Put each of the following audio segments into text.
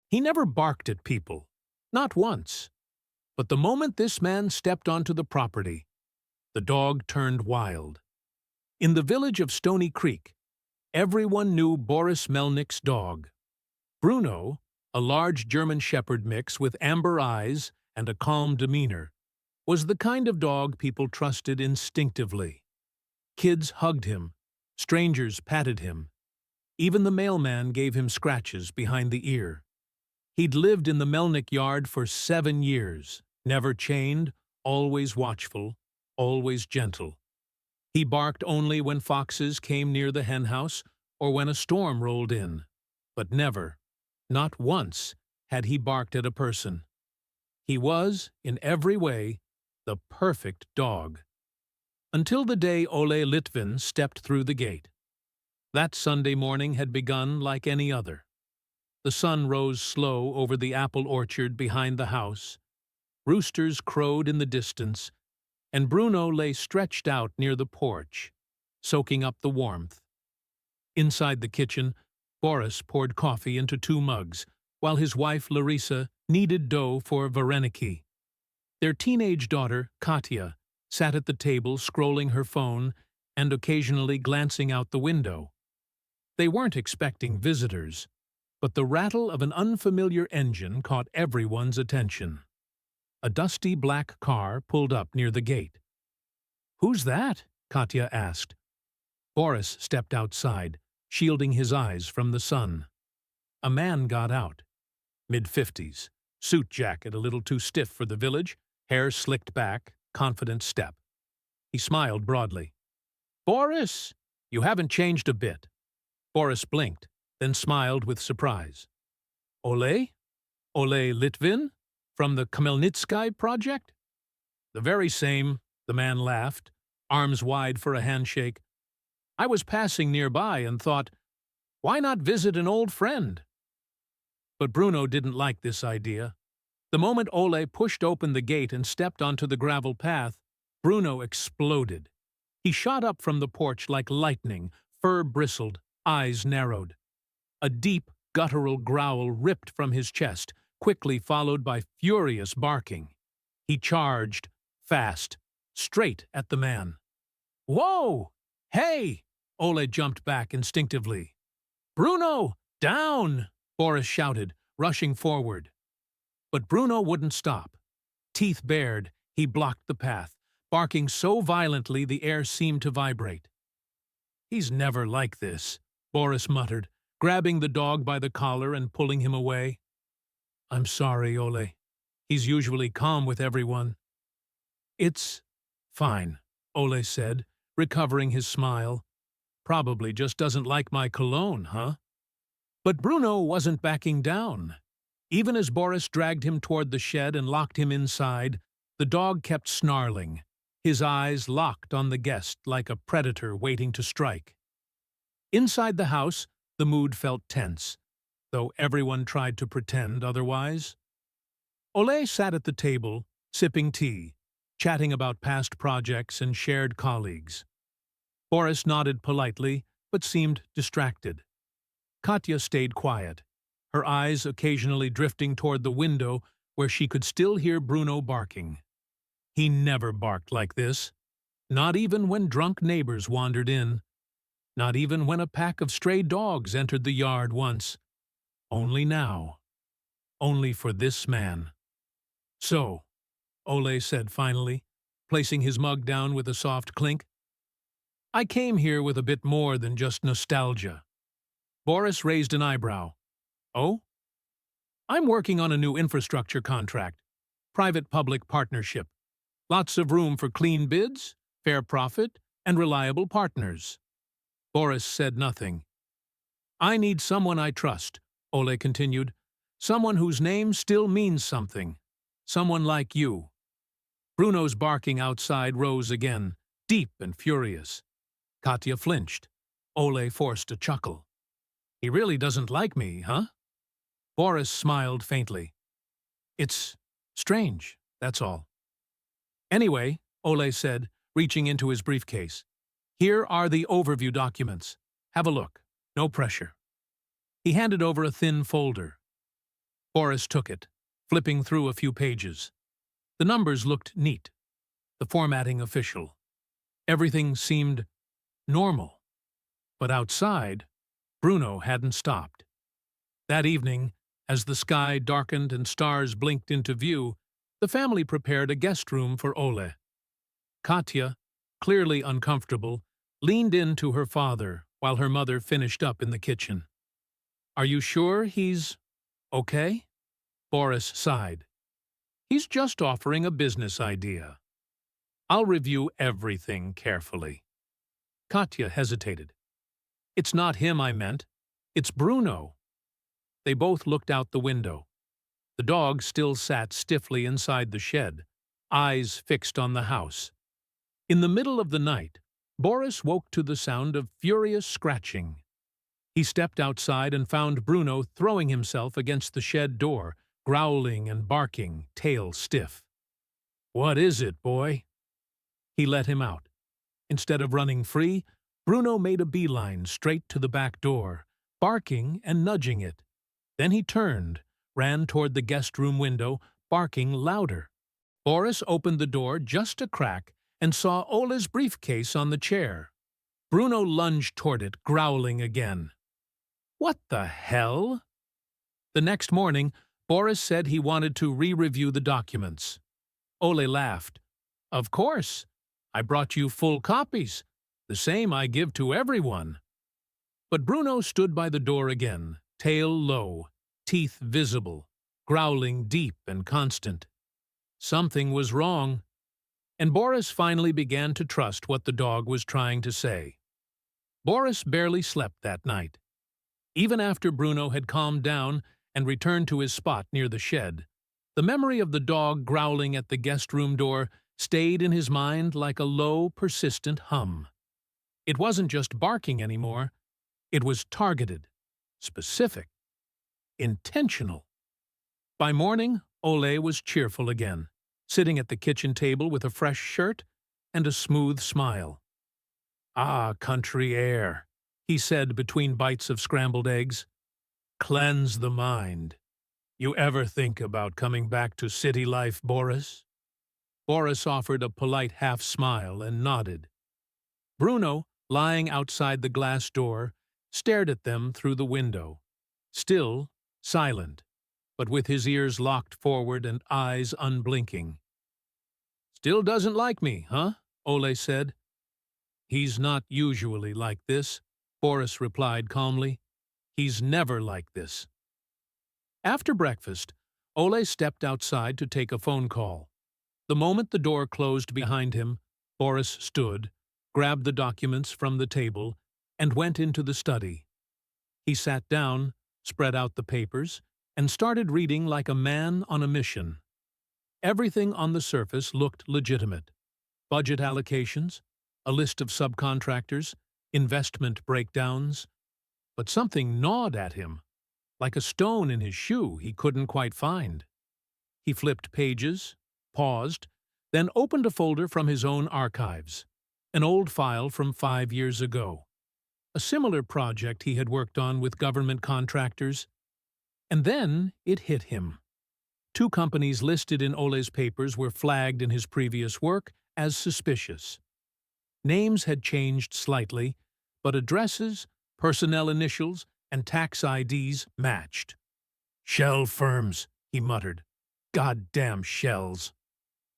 He never barked at people, not once. But the moment this man stepped onto the property, the dog turned wild. In the village of Stony Creek, everyone knew Boris Melnick's dog. Bruno, a large German Shepherd mix with amber eyes and a calm demeanor, was the kind of dog people trusted instinctively. Kids hugged him, strangers patted him. Even the mailman gave him scratches behind the ear. He'd lived in the Melnick yard for 7 years, never chained, always watchful, always gentle. He barked only when foxes came near the henhouse or when a storm rolled in, but never, not once, had he barked at a person. He was, in every way, the perfect dog. Until the day Ole Litvin stepped through the gate. That Sunday morning had begun like any other. The sun rose slow over the apple orchard behind the house. Roosters crowed in the distance, and Bruno lay stretched out near the porch, soaking up the warmth. Inside the kitchen, Boris poured coffee into 2 mugs, while his wife Larissa kneaded dough for vareniki. Their teenage daughter, Katya, sat at the table scrolling her phone and occasionally glancing out the window. They weren't expecting visitors, but the rattle of an unfamiliar engine caught everyone's attention. A dusty black car pulled up near the gate. "Who's that?" Katya asked. Boris stepped outside, shielding his eyes from the sun. A man got out. Mid-50s, suit jacket a little too stiff for the village, hair slicked back, confident step. He smiled broadly. "Boris, you haven't changed a bit." Boris blinked, then smiled with surprise. "Ole? Ole Litvin? From the Khmelnytskyi project?" "The very same," the man laughed, arms wide for a handshake. "I was passing nearby and thought, why not visit an old friend?" But Bruno didn't like this idea. The moment Ole pushed open the gate and stepped onto the gravel path, Bruno exploded. He shot up from the porch like lightning, fur bristled, eyes narrowed. A deep, guttural growl ripped from his chest, quickly followed by furious barking. He charged, fast, straight at the man. "Whoa! Hey!" Ole jumped back instinctively. "Bruno, down!" Boris shouted, rushing forward. But Bruno wouldn't stop. Teeth bared, he blocked the path, barking so violently the air seemed to vibrate. "He's never like this," Boris muttered, grabbing the dog by the collar and pulling him away. "I'm sorry, Ole. He's usually calm with everyone." "It's fine," Ole said, recovering his smile. "Probably just doesn't like my cologne, huh?" But Bruno wasn't backing down. Even as Boris dragged him toward the shed and locked him inside, the dog kept snarling, his eyes locked on the guest like a predator waiting to strike. Inside the house, the mood felt tense, though everyone tried to pretend otherwise. Ole sat at the table, sipping tea, chatting about past projects and shared colleagues. Boris nodded politely, but seemed distracted. Katya stayed quiet, her eyes occasionally drifting toward the window where she could still hear Bruno barking. He never barked like this, not even when drunk neighbors wandered in, not even when a pack of stray dogs entered the yard once. Only now. Only for this man. "So," Ole said finally, placing his mug down with a soft clink, "I came here with a bit more than just nostalgia." Boris raised an eyebrow. "Oh?" "I'm working on a new infrastructure contract. Private-public partnership. Lots of room for clean bids, fair profit, and reliable partners." Boris said nothing. "I need someone I trust," Ole continued. "Someone whose name still means something. Someone like you." Bruno's barking outside rose again, deep and furious. Katya flinched. Ole forced a chuckle. "He really doesn't like me, huh?" Boris smiled faintly. "It's strange, that's all." "Anyway," Ole said, reaching into his briefcase, "here are the overview documents. Have a look. No pressure." He handed over a thin folder. Boris took it, flipping through a few pages. The numbers looked neat, the formatting official. Everything seemed normal. But outside, Bruno hadn't stopped. That evening, as the sky darkened and stars blinked into view, the family prepared a guest room for Ole. Katya, clearly uncomfortable, leaned in to her father while her mother finished up in the kitchen. "Are you sure he's okay?" Boris sighed. "He's just offering a business idea. I'll review everything carefully." Katya hesitated. "It's not him I meant. It's Bruno." They both looked out the window. The dog still sat stiffly inside the shed, eyes fixed on the house. In the middle of the night, Boris woke to the sound of furious scratching. He stepped outside and found Bruno throwing himself against the shed door, growling and barking, tail stiff. "What is it, boy?" He let him out. Instead of running free, Bruno made a beeline straight to the back door, barking and nudging it. Then he turned, ran toward the guest room window, barking louder. Boris opened the door just a crack and saw Ole's briefcase on the chair. Bruno lunged toward it, growling again. "What the hell?" The next morning, Boris said he wanted to re-review the documents. Ole laughed. "Of course. I brought you full copies, the same I give to everyone." But Bruno stood by the door again, tail low, teeth visible, growling deep and constant. Something was wrong, and Boris finally began to trust what the dog was trying to say. Boris barely slept that night. Even after Bruno had calmed down and returned to his spot near the shed, the memory of the dog growling at the guest room door stayed in his mind like a low, persistent hum. It wasn't just barking anymore. It was targeted, specific, intentional. By morning, Ole was cheerful again, sitting at the kitchen table with a fresh shirt and a smooth smile. "Ah, country air," he said between bites of scrambled eggs. "Cleanse the mind. You ever think about coming back to city life, Boris?" Boris offered a polite half-smile and nodded. Bruno, lying outside the glass door, stared at them through the window, still silent, but with his ears locked forward and eyes unblinking. "Still doesn't like me, huh?" Ole said. "He's not usually like this," Boris replied calmly. "He's never like this." After breakfast, Ole stepped outside to take a phone call. The moment the door closed behind him, Boris stood, grabbed the documents from the table, and went into the study. He sat down, spread out the papers, and started reading like a man on a mission. Everything on the surface looked legitimate. Budget allocations, a list of subcontractors, investment breakdowns. But something gnawed at him, like a stone in his shoe he couldn't quite find. He flipped pages, paused, then opened a folder from his own archives, an old file from 5 years ago. A similar project he had worked on with government contractors. And then it hit him. 2 companies listed in Ole's papers were flagged in his previous work as suspicious. Names had changed slightly, but addresses, personnel initials, and tax IDs matched. "Shell firms," he muttered. "Goddamn shells."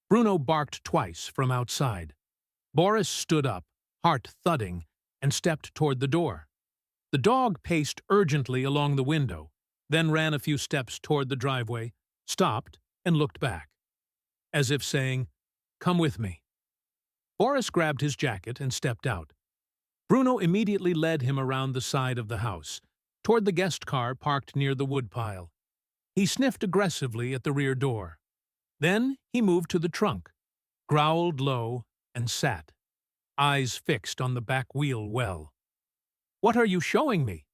Bruno barked twice from outside. Boris stood up, heart thudding, and stepped toward the door. The dog paced urgently along the window, then ran a few steps toward the driveway, stopped, and looked back, as if saying, "Come with me." Boris grabbed his jacket and stepped out. Bruno immediately led him around the side of the house, toward the guest car parked near the woodpile. He sniffed aggressively at the rear door. Then he moved to the trunk, growled low, and sat, eyes fixed on the back wheel well. "What are you showing me?"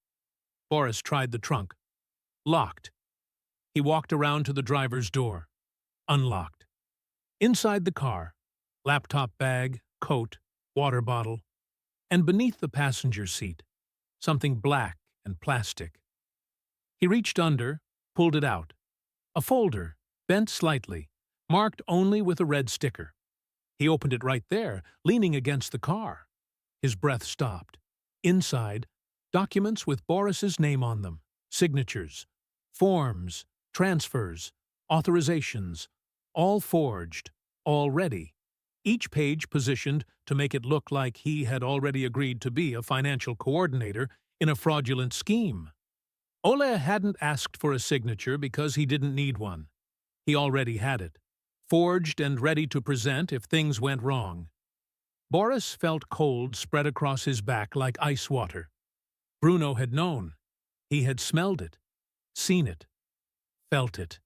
Boris tried the trunk. Locked. He walked around to the driver's door. Unlocked. Inside the car, laptop bag, coat, water bottle, and beneath the passenger seat, something black and plastic. He reached under, pulled it out, A folder, bent slightly, marked only with a red sticker. He opened it right there, leaning against the car. His breath stopped. Inside, documents with Boris's name on them, signatures, forms, transfers, authorizations, all forged, all ready, each page positioned to make it look like he had already agreed to be a financial coordinator in a fraudulent scheme. Ole hadn't asked for a signature because he didn't need one. He already had it, forged and ready to present if things went wrong. Boris felt cold spread across his back like ice water. Bruno had known. He had smelled it, seen it, felt it.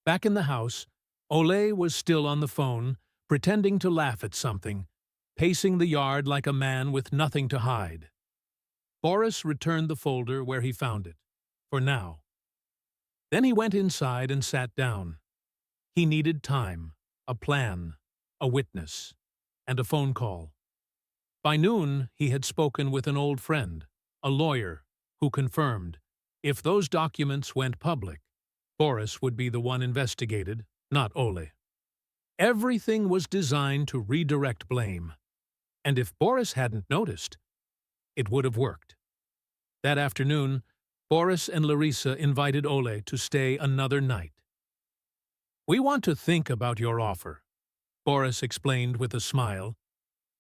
Back in the house, Ole was still on the phone, pretending to laugh at something, pacing the yard like a man with nothing to hide. Boris returned the folder where he found it, for now. Then he went inside and sat down. He needed time, a plan, a witness, and a phone call. By noon, he had spoken with an old friend, a lawyer, who confirmed, if those documents went public, Boris would be the one investigated, not Ole. Everything was designed to redirect blame, and if Boris hadn't noticed, it would have worked. That afternoon, Boris and Larissa invited Ole to stay another night. "We want to think about your offer," Boris explained with a smile.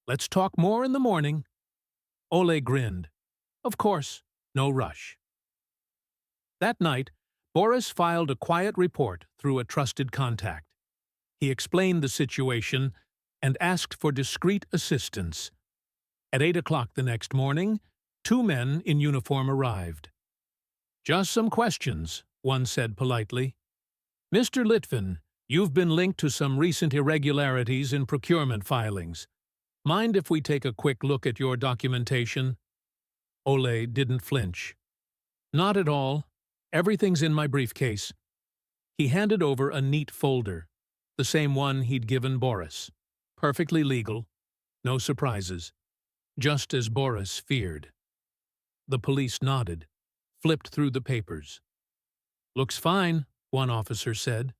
"Let's talk more in the morning." Ole grinned. "Of course, no rush." That night, Boris filed a quiet report through a trusted contact. He explained the situation and asked for discreet assistance. At 8 o'clock the next morning, 2 men in uniform arrived. "Just some questions," one said politely. "Mr. Litvin, you've been linked to some recent irregularities in procurement filings. Mind if we take a quick look at your documentation?" Ole didn't flinch. "Not at all. Everything's in my briefcase." He handed over a neat folder, the same one he'd given Boris. Perfectly legal, no surprises. Just as Boris feared. The police nodded, flipped through the papers. "Looks fine," one officer said.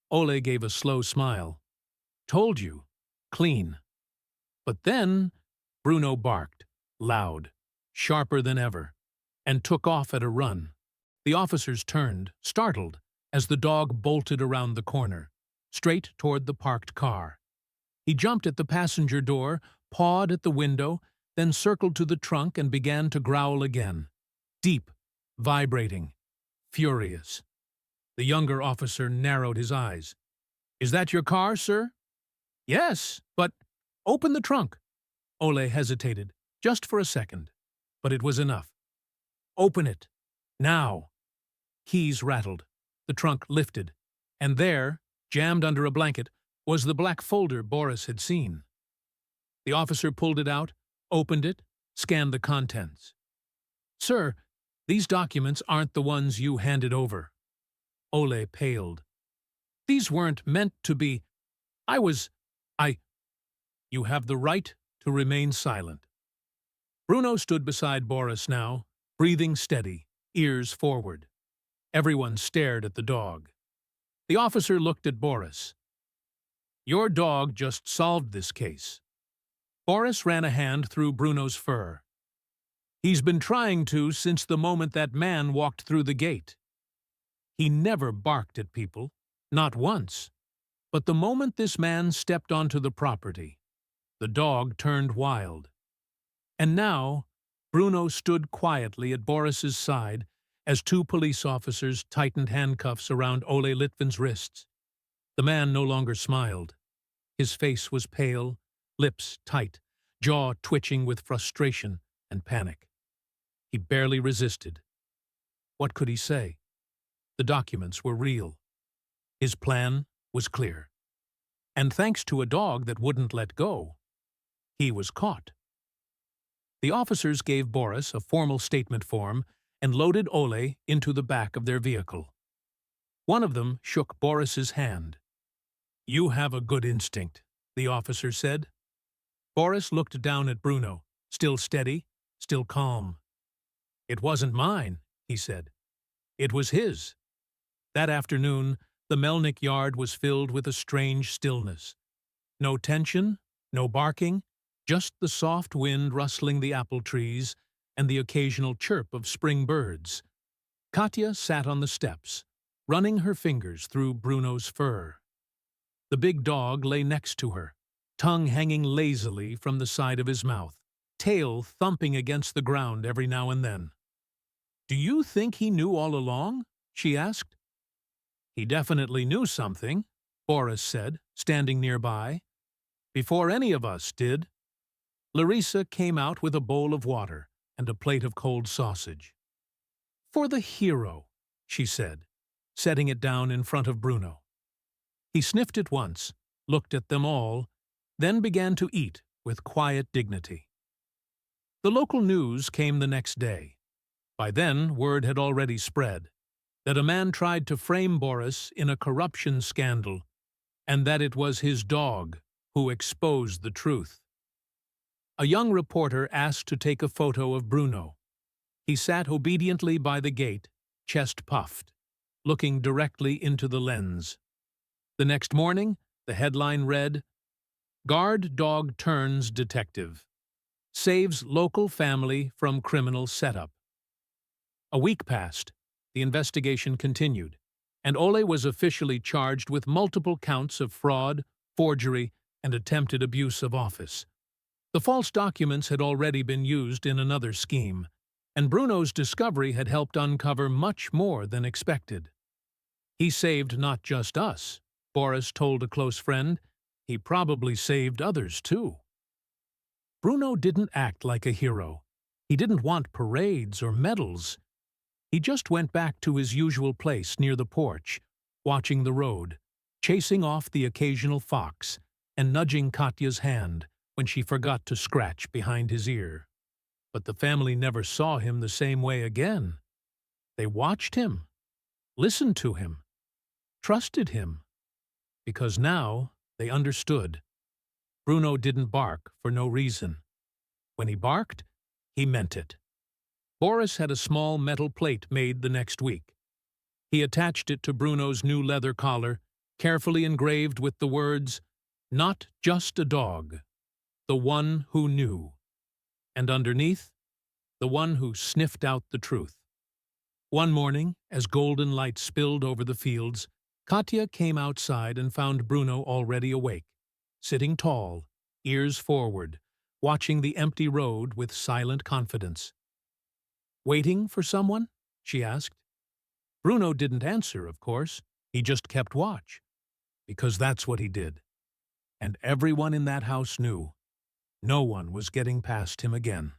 Ole gave a slow smile. "Told you. Clean." But then Bruno barked, loud, sharper than ever, and took off at a run. The officers turned, startled, as the dog bolted around the corner, straight toward the parked car. He jumped at the passenger door, pawed at the window, then circled to the trunk and began to growl again. Deep, vibrating, furious. The younger officer narrowed his eyes. "Is that your car, sir?" "Yes, but—" "Open the trunk." Ole hesitated, just for a second, but it was enough. "Open it. Now." Keys rattled. The trunk lifted, and there, jammed under a blanket, was the black folder Boris had seen. The officer pulled it out, opened it, scanned the contents. "Sir, these documents aren't the ones you handed over." Ole paled. "These weren't meant to be. I— "You have the right to remain silent." Bruno stood beside Boris now, breathing steady, ears forward. Everyone stared at the dog. The officer looked at Boris. "Your dog just solved this case." Boris ran a hand through Bruno's fur. "He's been trying to since the moment that man walked through the gate. He never barked at people, not once. But the moment this man stepped onto the property, the dog turned wild. And now, Bruno stood quietly at Boris's side as 2 police officers tightened handcuffs around Ole Litvin's wrists. The man no longer smiled. His face was pale, lips tight, jaw twitching with frustration and panic. He barely resisted. What could he say? The documents were real. His plan was clear. And thanks to a dog that wouldn't let go, he was caught. The officers gave Boris a formal statement form and loaded Ole into the back of their vehicle. One of them shook Boris's hand. "You have a good instinct," the officer said. Boris looked down at Bruno, still steady, still calm. "It wasn't mine," he said. "It was his." That afternoon, the Melnick yard was filled with a strange stillness. No tension, no barking, just the soft wind rustling the apple trees and the occasional chirp of spring birds. Katya sat on the steps, running her fingers through Bruno's fur. The big dog lay next to her, tongue hanging lazily from the side of his mouth, tail thumping against the ground every now and then. "Do you think he knew all along?" she asked. "He definitely knew something," Boris said, standing nearby. "Before any of us did." Larissa came out with a bowl of water and a plate of cold sausage. "For the hero," she said, setting it down in front of Bruno. He sniffed it once, looked at them all, then began to eat with quiet dignity. The local news came the next day. By then, word had already spread that a man tried to frame Boris in a corruption scandal, and that it was his dog who exposed the truth. A young reporter asked to take a photo of Bruno. He sat obediently by the gate, chest puffed, looking directly into the lens. The next morning, the headline read, "Guard Dog Turns Detective. Saves Local Family from Criminal Setup." A week passed. The investigation continued, and Ole was officially charged with multiple counts of fraud, forgery, and attempted abuse of office. The false documents had already been used in another scheme, and Bruno's discovery had helped uncover much more than expected. "He saved not just us," Boris told a close friend. "He probably saved others, too." Bruno didn't act like a hero. He didn't want parades or medals. He just went back to his usual place near the porch, watching the road, chasing off the occasional fox, and nudging Katya's hand when she forgot to scratch behind his ear. But the family never saw him the same way again. They watched him, listened to him, trusted him, because now they understood. Bruno didn't bark for no reason. When he barked, he meant it. Boris had a small metal plate made the next week. He attached it to Bruno's new leather collar, carefully engraved with the words, "Not just a dog, the one who knew," and underneath, "The one who sniffed out the truth." One morning, as golden light spilled over the fields, Katya came outside and found Bruno already awake, sitting tall, ears forward, watching the empty road with silent confidence. "Waiting for someone?" she asked. Bruno didn't answer, of course. He just kept watch, because that's what he did. And everyone in that house knew. No one was getting past him again.